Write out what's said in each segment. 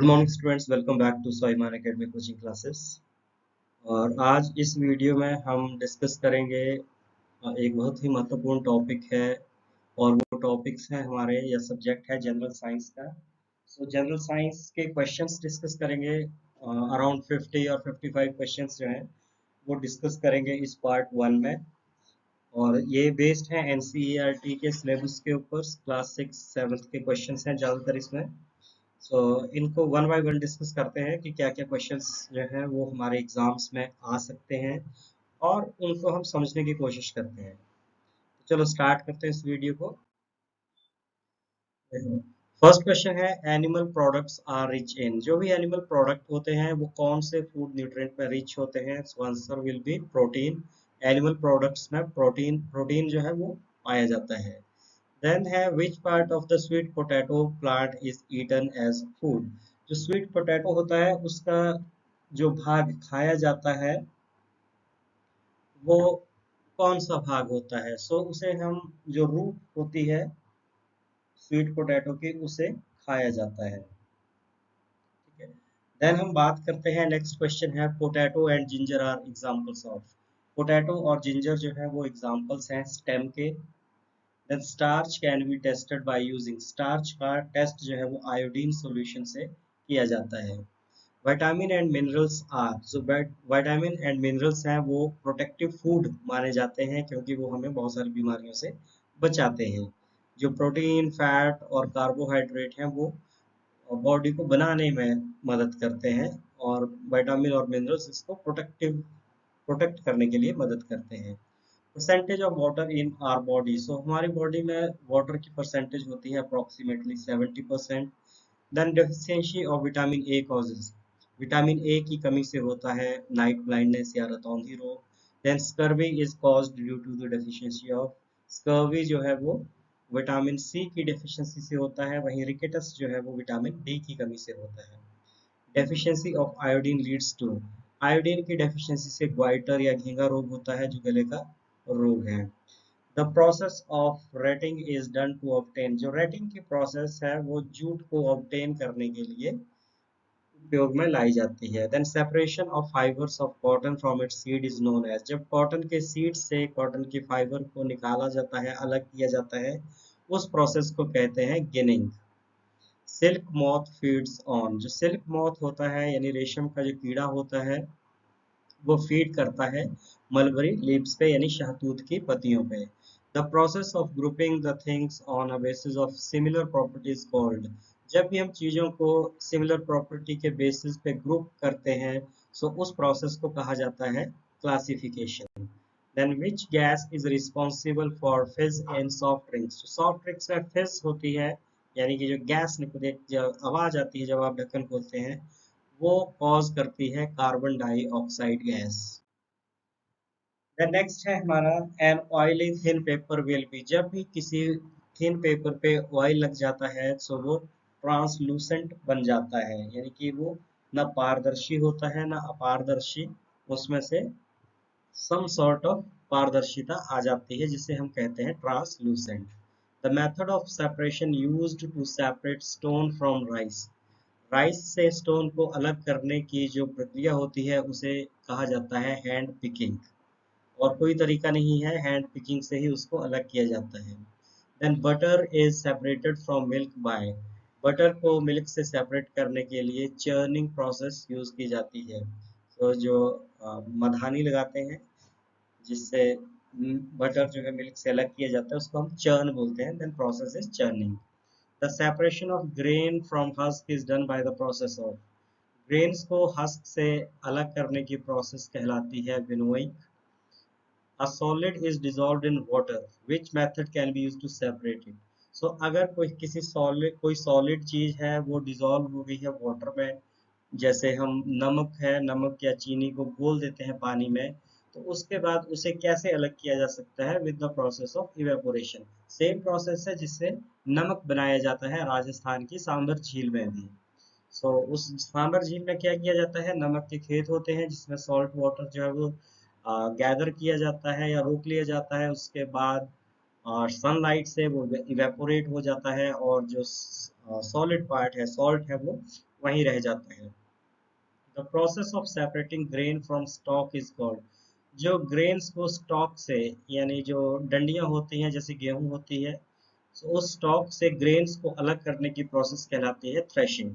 Good morning students, welcome back to Swabhiman academy coaching classes. और आज इस वीडियो में हम डिस्कस करेंगे एक बहुत ही महत्वपूर्ण टॉपिक है। और वो टॉपिक्स है हमारे या सब्जेक्ट है जनरल साइंस का। जनरल साइंस के क्वेश्चंस डिस्कस करेंगे। अराउंड 50 और 55 क्वेश्चंस जो हैं वो डिस्कस करेंगे इस पार्ट 1 में। और ये बेस्ड है एनसीईआरटी के सिलेबस के ऊपर। क्लास 6-7 के क्वेश्चंस हैं ज़्यादातर इसमें। इनको वन बाय वन डिस्कस करते हैं कि क्या क्या क्वेश्चंस जो हैं वो हमारे एग्जाम्स में आ सकते हैं और उनको हम समझने की कोशिश करते हैं। तो चलो स्टार्ट करते हैं इस वीडियो को। फर्स्ट क्वेश्चन है, animal products are rich in. जो भी एनिमल प्रोडक्ट होते हैं वो कौन से फूड न्यूट्रिएंट में रिच होते हैं? So answer will be protein. Animal products में प्रोटीन जो है वो पाया जाता है। Then है which part of the sweet potato plant is eaten as food? जो स्वीट पोटैटो होता है उसका जो भाग खाया जाता है वो कौन सा भाग होता है? उसे हम जो रूट होती है स्वीट पोटैटो की उसे खाया जाता है। ठीक है। देन हम बात करते हैं, नेक्स्ट क्वेश्चन है potato and ginger are examples of. Potato और जिंजर जो है वो एग्जांपल्स हैं स्टेम के। Then starch can be tested by using starch का टेस्ट जो है वो आयोडीन सॉल्यूशन से किया जाता है। विटामिन एंड मिनरल्स आर, जो विटामिन एंड मिनरल्स हैं वो प्रोटेक्टिव फूड माने जाते हैं क्योंकि वो हमें बहुत सारी बीमारियों से बचाते हैं। जो प्रोटीन, फैट और कार्बोहाइड्रेट हैं वो बॉडी को बनाने में मदद करते हैं और विटामिन और मिनरल्स इसको प्रोटेक्ट करने के लिए मदद करते हैं। Percentage of water in our body, हमारी बॉडी में वाटर की परसेंटेज होती है approximately 70%। Then deficiency of vitamin A causes, vitamin A की कमी से होता है नाइट ब्लाइंडनेस या रतौंधी रोग। Then scurvy is caused due to the deficiency of, scurvy जो है वो विटामिन सी की डेफिशिएंसी से होता है, वहीं रिकेटस जो है वो विटामिन डी की कमी से होता है। Deficiency of iodine leads to, iodine की डेफिशिएंसी से ग्वाइटर या घींगा रोग होता है जो गले का रोग है। The process of retting is done to obtain, जो रेटिंग की प्रोसेस है वो जूट को ऑब्टेन करने के लिए उपयोग में लाई जाती है। Then separation of fibres of cotton from its seed is known as, जब कॉटन के सीड से कॉटन की फाइबर को निकाला जाता है, अलग किया जाता है, उस प्रोसेस को कहते हैं ginning. Silk moth feeds on, जो सिल्क मॉथ होता है यानी रेशम का जो कीड़ा होता है वो फीड करता है मलबरी लीव्स पे यानी शहतूत की पत्तियों पे। The process of grouping the things on a basis of similar properties called, जब भी हम चीजों को सिमिलर प्रॉपर्टी के बेसिस पे ग्रुप करते हैं उस प्रोसेस को कहा जाता है classification. Then which gas is responsible for fizz in soft drinks, soft drinks में फिज होती है यानी कि जो गैस निकले, जो आवाज आती है जब आप ढक्कन खोलते हैं, वो कॉज करती है carbon dioxide gas. Then next है हमारा, an oily thin paper will be, जब भी किसी थिन पेपर पे ऑयल लग जाता है वो ट्रांसलूसेंट बन जाता है यानी कि वो ना पारदर्शी होता है ना अपारदर्शी, उसमें से सम सॉर्ट ऑफ पारदर्शिता आ जाती है जिसे हम कहते हैं translucent. The method of separation used to separate stone from rice, rice से स्टोन को अलग करने की जो प्रक्रिया होती है उसे कहा जाता है हैंड पिकिंग, और कोई तरीका नहीं है, हैंड पिकिंग से ही उसको अलग किया जाता है। Then butter is separated from milk by, butter को मिल्क से सेपरेट करने के लिए चर्निंग प्रोसेस यूज की जाती है। जो मधानी लगाते हैं जिससे बटर जो है मिल्क से अलग किया जाता है उसको हम चर्न बोलते हैं। Then process is churning. The separation of grain from husk is done by the process of, grains को हस्क से अलग करने की प्रोसेस कहलाती है winnowing. A solid is dissolved in water. Which method can be used to separate it? अगर कोई solid चीज है वो डिसॉल्व हो गई है वाटर में, जैसे हम नमक है, नमक या चीनी को घोल देते हैं पानी में, तो उसके बाद उसे कैसे अलग किया जा सकता है? With the process of evaporation, same process है जिससे नमक बनाया जाता है राजस्थान की सांबर झील में भी। उस सांबर झील में क्या किया जाता है, नमक के खेत होते हैं जिसमें सॉल्ट वाटर जो है वो गैदर किया जाता है या रोक लिया जाता है, उसके बाद सनलाइट से वो इवेपोरेट हो जाता है और जो सॉलिड पार्ट है, सॉल्ट है, वो वहीं रह जाता है। The process of separating grain from stock is called, जो ग्रेन्स को स्टॉक से, यानी जो डंडियां होती हैं जैसे गेहूं होती है, तो उस स्टॉक से ग्रेन्स को अलग करने की प्रोसेस कहलाती है threshing.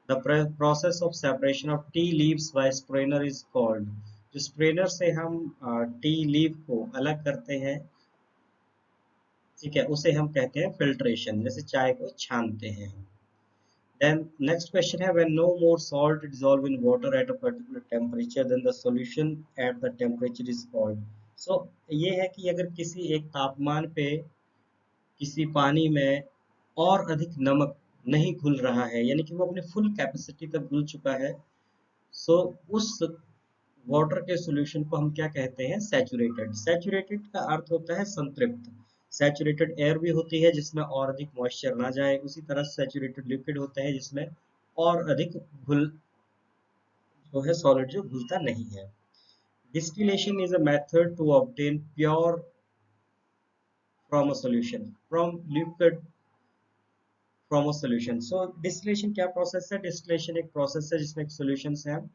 The process of separation of tea leaves by strainer is called, जो स्प्रेनर से हम टी लीव को अलग करते हैं, ठीक है, उसे हम कहते हैं फिल्ट्रेशन, जैसे चाय को छानते हैं। Then next question है, when no more salt dissolve in water at a particular temperature, then the solution at the temperature is called. So ये है कि अगर किसी एक तापमान पे किसी पानी में और अधिक नमक नहीं घुल रहा है, यानी कि वो अपने फुल कैपेसिटी तक घुल चुका है, सो उस वाटर के सॉल्यूशन को हम क्या कहते हैं, सैचुरेटेड। सैचुरेटेड का अर्थ होता है संतृप्त। सैचुरेटेड एयर भी होती है जिसमें और अधिक मॉइस्चर ना जाए, उसी तरह सैचुरेटेड लिक्विड होता है जिसमें और अधिक घुल, जो है सॉलिड जो घुलता नहीं है। Distillation is a method to obtain pure from a solution, from liquid from a solution. So distillation क्या प्रोसेस है, डिस्टिलेशन एक प्रोसेस है जिसमें एक सॉल्यूशन से हम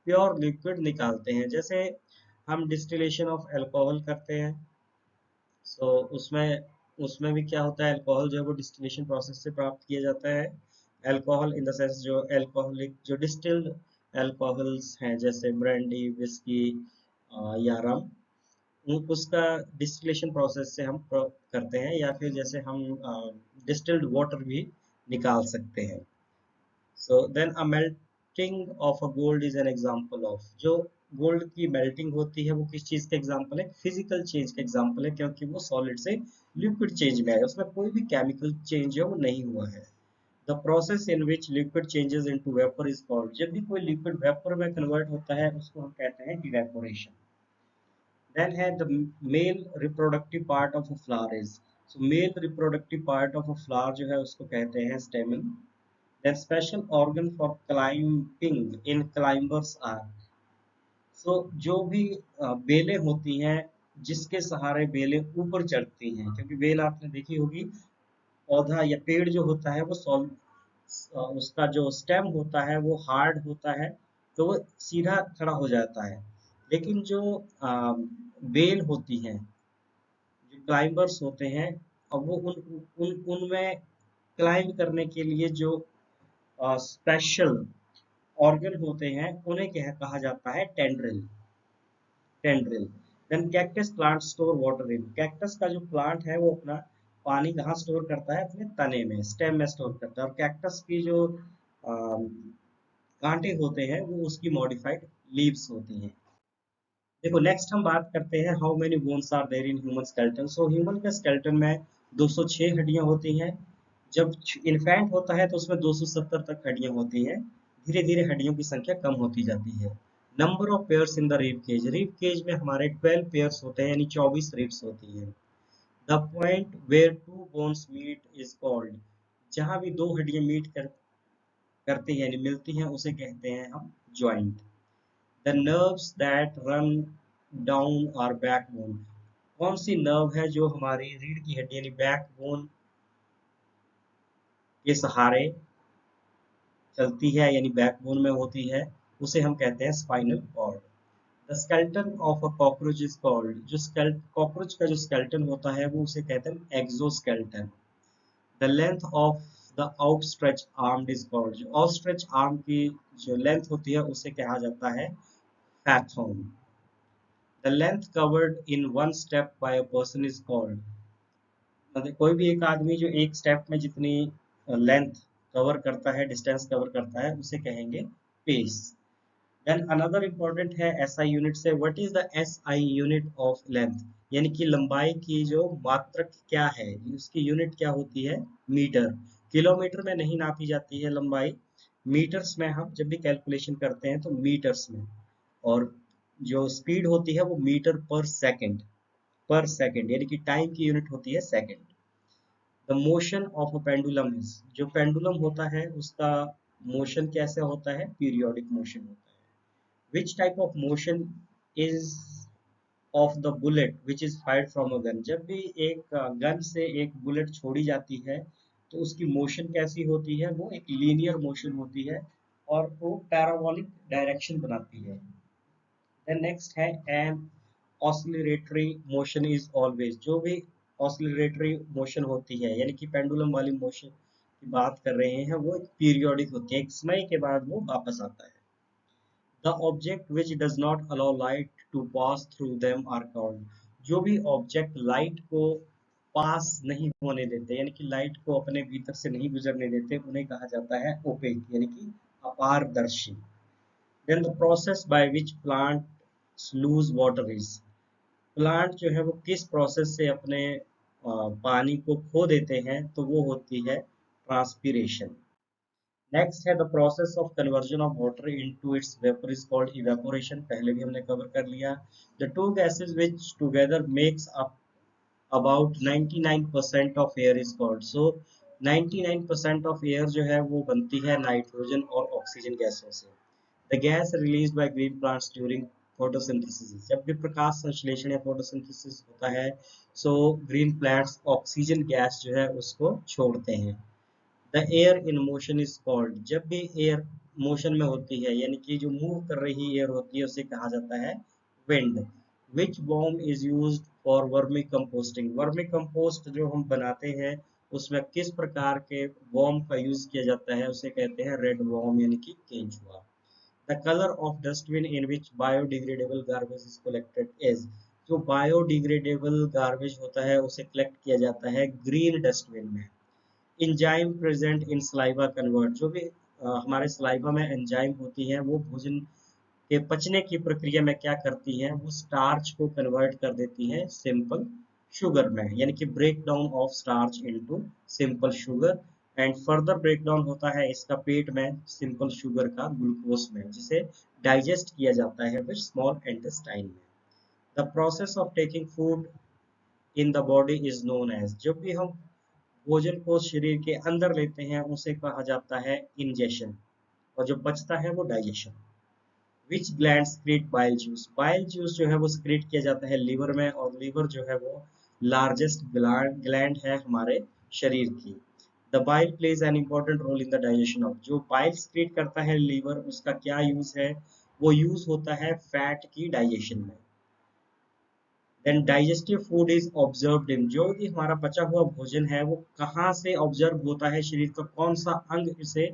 प्योर लिक्विड निकालते हैं। जैसे हम डिस्टिलेशन ऑफ अल्कोहल करते हैं, सो उसमें उसमें भी क्या होता है, अल्कोहल जो है वो डिस्टिलेशन प्रोसेस से प्राप्त किया जाता है। अल्कोहल इन द सेंस जो अल्कोहलिक जो डिस्टिल्ड अल्कोहल्स हैं जैसे ब्रांडी, विस्की या रम, उसका डिस्टिलेशन प्रोसेस से हम करते हैं, या फिर जैसे हम डिस्टिल्ड वाटर भी निकाल सकते हैं। So then a melting of a gold is an example of, जो गोल्ड की मेल्टिंग होती है वो किस चीज का एग्जांपल है, फिजिकल चेंज का एग्जांपल है, क्योंकि वो सॉलिड से लिक्विड चेंज में है, उसमें कोई भी केमिकल चेंज है वो नहीं हुआ है। The process in which liquid changes into vapour is called, जब भी कोई लिक्विड वेपर में कन्वर्ट होता है उसको हम कहते हैं इवेपोरेशन। Then है the male reproductive part of a flower is, so male reproductive part of a flower जो है उसको कहते हैं stamen. Then special organ for climbing in climbers are, so जो भी बेलें होती हैं जिसके सहारे बेलें ऊपर चढ़ती हैं, क्योंकि बेल आपने देखी होगी, पौधा या पेड़ जो होता है वो उसका जो स्टेम होता है वो हार्ड होता है, तो वो सीधा खड़ा हो जाता है। लेकिन जो बेल होती हैं, जो क्लाइंबर्स होते हैं, अब वो उनमें क्लाइंब करने के लिए जो स्पेशल ऑर्गन होते हैं उन्हें कहा जाता है tendril. Tendril. Then cactus plant store water in, cactus का जो प्लांट है वो अपना पानी कहाँ स्टोर करता है, अपने तने में, स्टेम में स्टोर करता है। और कैक्टस की जो कांटे होते हैं वो उसकी मॉडिफाइड लीव्स होती हैं। देखो नेक्स्ट हम बात करते हैं how many bones are there in human skeleton. So human के स्केलेटन में 206 हड्डियां होती हैं। जब इन्फेंट होता है तो उसमें 270 तक हड्डियां होती हैं। धीरे धीरे हड्डियों की संख्या कम होती जाती है। Number of pairs in the rib cage, rib cage में हमारे 12 पेयर्स होते हैं, यानी 24 रिब्स होती हैं। The point where two bones meet is called, जहां भी दो हड्डियां मीट करती हैं यानी मिलती हैं उसे कहते हैं हम joint. The nerves that run down are backbone, कौन सी नर्व है जो हमारी रीढ़ की हड्डी यानी बैकबोन के सहारे चलती है, यानी बैकबोन में होती है, उसे हम कहते हैं spinal cord. The skeleton of a cockroach is called, जो कॉकरोच का जो स्केलेटन होता है वो उसे कहते हैं exoskeleton. The length of the outstretch arm is called, जो आउटस्ट्रेच आर्म की जो लेंथ होती है उसे कहा जाता है fathom. The length covered in one step by a person is called, मतलब कोई भी एक आदमी जो एक स्टेप में जितनी लेंथ कवर करता है, डिस्टेंस कवर करता है, उसे कहेंगे पेस। देन अनदर इंपॉर्टेंट है एसआई यूनिट से, what is the SI unit of length, यानी कि लंबाई की जो मात्रक क्या है, उसकी यूनिट क्या होती है, मीटर। किलोमीटर में नहीं नापी जाती है लंबाई, मीटर्स में हम जब भी कैलकुलेशन करते हैं तो मीटर्स में। और जो स्पीड होती है वो मीटर पर सेकंड, यानी कि टाइम की यूनिट होती है second. The motion of a pendulum is, जो पेंडुलम होता है उसका मोशन कैसे होता है, पीरियोडिक मोशन होता है। Which type of motion is of the bullet which is fired from a gun, जब भी एक गन से एक बुलेट छोड़ी जाती है तो उसकी मोशन कैसी होती है, वो एक लीनियर मोशन होती है, और वो पैराबोलिक डायरेक्शन बनाती है। देन नेक्स्ट है an oscillatory motion is always, जो भी ऑसिलेटरी मोशन होती है यानी कि पेंडुलम वाली मोशन की बात कर रहे हैं वो एक पीरियोडिक होती है, एक समय के बाद वो वापस आता है। The object which does not allow light to pass through them are called, जो भी ऑब्जेक्ट लाइट को पास नहीं होने देते यानी कि लाइट को अपने भीतर से नहीं गुजरने देते उन्हें कहा जाता है ओपेक यानी कि अपारदर्शी। Then the process by which plant lose water is, plant जो है वो किस प्रोसेस से अपने पानी को खो देते हैं तो वो होती है ट्रांसपीरेशन। नेक्स्ट है the process of conversion of water into its vapour is called evaporation, पहले भी हमने कवर कर लिया। The two gases which together makes up about 99% of air is called, so 99% of air जो है वो बनती है नाइट्रोजन और ऑक्सीजन गैसों से। The gas released by green plants during photosynthesis, जब भी प्रकाश संश्लेषण या फोटोसिंथेसिस होता है so green plants oxygen gas जो है उसको छोड़ते हैं। The air in motion is called, जब भी एयर मोशन में होती है यानी कि जो मूव कर रही एयर होती है उसे कहा जाता है wind. Which worm is used for vermi composting, vermi compost जो हम बनाते हैं उसमें किस प्रकार के वॉर्म का यूज किया जाता है उसे कहते हैं रेड वॉर्म यानी कि केंचुआ। The colour of dustbin in which biodegradable garbage is collected is, जो बायोडिग्रेडेबल गार्बेज होता है उसे कलेक्ट किया जाता है ग्रीन डस्टबिन में। Enzyme present in saliva convert, जो भी हमारे सलाइवा में एंजाइम होती है वो भोजन के पचने की प्रक्रिया में क्या करती है, वो स्टार्च को कन्वर्ट कर देती है सिंपल शुगर में, यानी कि break down of starch into simple sugar. And further break down होता है इसका पेट में सिंपल शुगर का ग्लूकोज में, जिसे डाइजेस्ट किया जाता है फिर स्मॉल इंटेस्टाइन में। The process of taking food in the body is known as, जब भी हम भोजन को शरीर के अंदर लेते हैं उसे कहा जाता है इंजेशन, और जो बचता है वो डाइजेशन। विच gland स्क्रीट bile juice, bile juice जो है वो स्क्रीट किया जाता है लीवर में, और लीवर जो है वो लार्जेस्ट ग्लैंड है हमारे शरीर की। The bile plays an important role in the digestion of, जो बाइल स्क्रीट करता है लीवर उसका क्या यूज है, वो यूज होता है फैट की डाइजेशन में। Then digestive food is observed in, जो भी हमारा पचा हुआ भोजन है वो कहाँ से ऑब्जर्व होता है, शरीर का कौन सा अंग इसे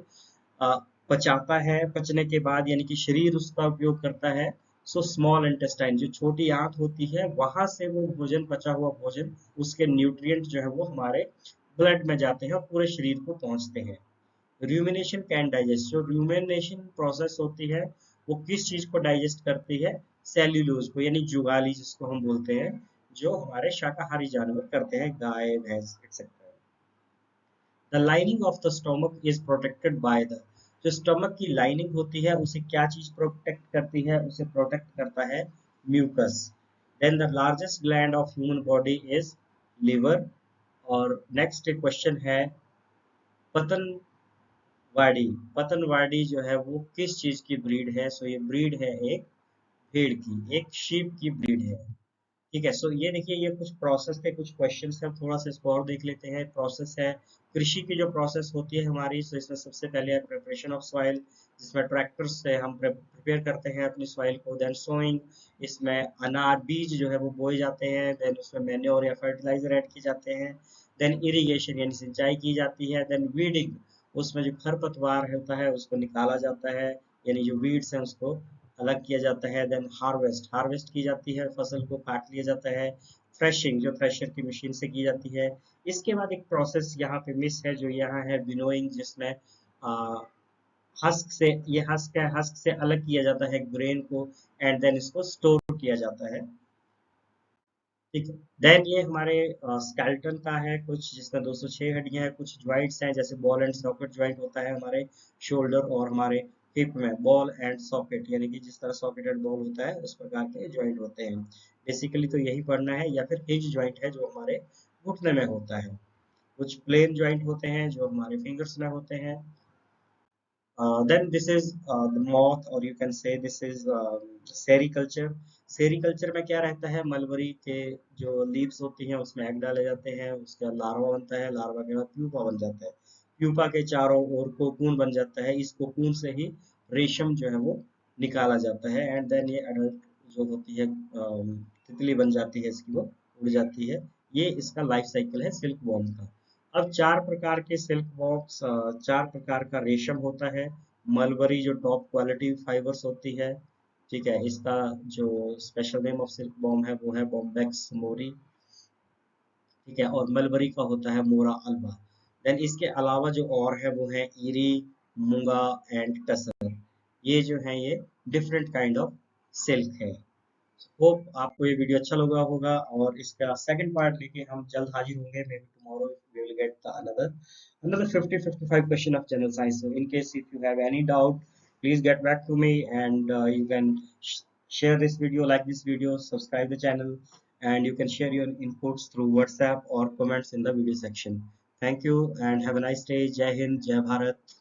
अ, पचाता है पचने के बाद, यानी कि शरीर उसका उपयोग करता है। सो स्मॉल इंटेस्टाइन, जो छोटी आंत होती है वहां से वो भोजन पचा हुआ भोजन उसके न्यूट्रिएंट जो है वो हमारे ब्लड में जाते हैं और पूरे शरीर को पहुंचते हैं। रूमिनेशन कैन डाइजेस्ट, जो रूमिनेशन प्रोसेस होती है वो किस चीज को डाइजेस्ट करती है, सेल्यूलोज को, यानी जुगाली जिसको हम बोलते हैं, जो हमारे शाकाहारी जानवर करते हैं, गाय भैंस etcetera. The lining of the stomach is protected by the, जो स्टमक की लाइनिंग होती है उसे क्या चीज प्रोटेक्ट करती है, उसे प्रोटेक्ट करता है mucus. Then the largest gland of human body is liver. और नेक्स्ट क्वेश्चन है पतन वाडी, पतनवाड़ी जो है वो किस चीज की ब्रीड है, सो ये ब्रीड है एक भेड़ की, एक शीप की ब्रीड है। ठीक है, सो ये देखिए ये कुछ प्रोसेस के कुछ क्वेश्चंस हैं, थोड़ा सा इसको और देख लेते हैं। प्रोसेस है कृषि की जो प्रोसेस होती है हमारी, सो इसमें सबसे पहले है प्रिपरेशन ऑफ सॉइल, जिसमें ट्रैक्टर से हम प्रिपेयर करते हैं अपनी सॉइल को। देन सोइंग, इसमें अनार बीज जो है वो बोए जाते हैं। देन उसमें मैन्योर या फर्टिलाइजर ऐड किए जाते हैं। देन इरिगेशन यानी सिंचाई की जाती है। देन वीडिंग, उसमें जो खरपतवार होता है उसको निकाला जाता है, यानी जो वीड्स हैं उसको अलग किया जाता है। देन हार्वेस्ट, हार्वेस्ट की जाती है, फसल को काट लिया जाता है। थ्रेशिंग, जो थ्रेशर की मशीन से की जाती है। इसके बाद एक प्रोसेस यहाँ पे मिस है, जो यहाँ है विनोइंग, जिसमें हस्क से, ये हस्क है, हस्क से अलग किया जाता है ग्रेन को, एंड देन इसको स्टोर किया जाता है। ठीक है, देन ये हमारे स्केलेटन का है कुछ, जिसमें 206 हड्डियां हैं, कुछ ज्वाइंट्स हैं जैसे बॉल एंड सॉकेट ज्वाइंट होता है हमारे शोल्डर और हमारे हिप में, बॉल एंड सॉकेट यानी कि जिस तरह सॉकेटेड बॉल होता है उस प्रकार के ज्वाइंट होते हैं। बेसिकली तो यही पढ़ना है, या फिर हिंज ज्वाइंट है जो हमारे घुटने में होता है। कुछ प्लेन ज्वाइंट होते हैं जो हमारे फिंगर्स में होते हैं। Then this is the moth, or you can say this is sericulture. Sericulture में क्या रहता है, मलबरी के जो लीव्स होती हैं उसमें एग डाले जाते हैं, उसका लार्वा बनता है, लार्वा के बाद प्यूपा बन जाता है। प्यूपा के चारों ओर कोकून बन जाता है, इस कोकून से ही रेशम जो है वो निकाला जाता है, एंड देन ये अडल्ट जो होती है तितली बन जाती है, इसकी वो उड़ जाती है। ये इसका लाइफ साइकिल है सिल्क वॉर्म का। अब चार प्रकार के सिल्क वॉर्म्स, चार प्रकार का रेशम होता है। मलबरी जो टॉप क्वालिटी फाइबर्स होती है, ठीक है, इसका जो special name of silk worm है वो है बॉम्बेक्स मोरी, ठीक है, और मलबरी का होता है मोरा अल्बा। देन इसके अलावा जो और है वो है ईरी, मूंगा एंड टसर। ये जो है ये डिफरेंट काइंड ऑफ सिल्क है। होप आपको ये वीडियो अच्छा लगा होगा, और इसका सेकंड पार्ट लेके हम जल्द हाजिर होंगे, maybe tomorrow we will get the another 50-55 question of general science. So in case if you have any doubt, please get back to me, and you can share this video, like this video, subscribe the channel, and you can share your inputs through WhatsApp or comments in the video section. Thank you and have a nice day. Jai Hind, Jai Bharat.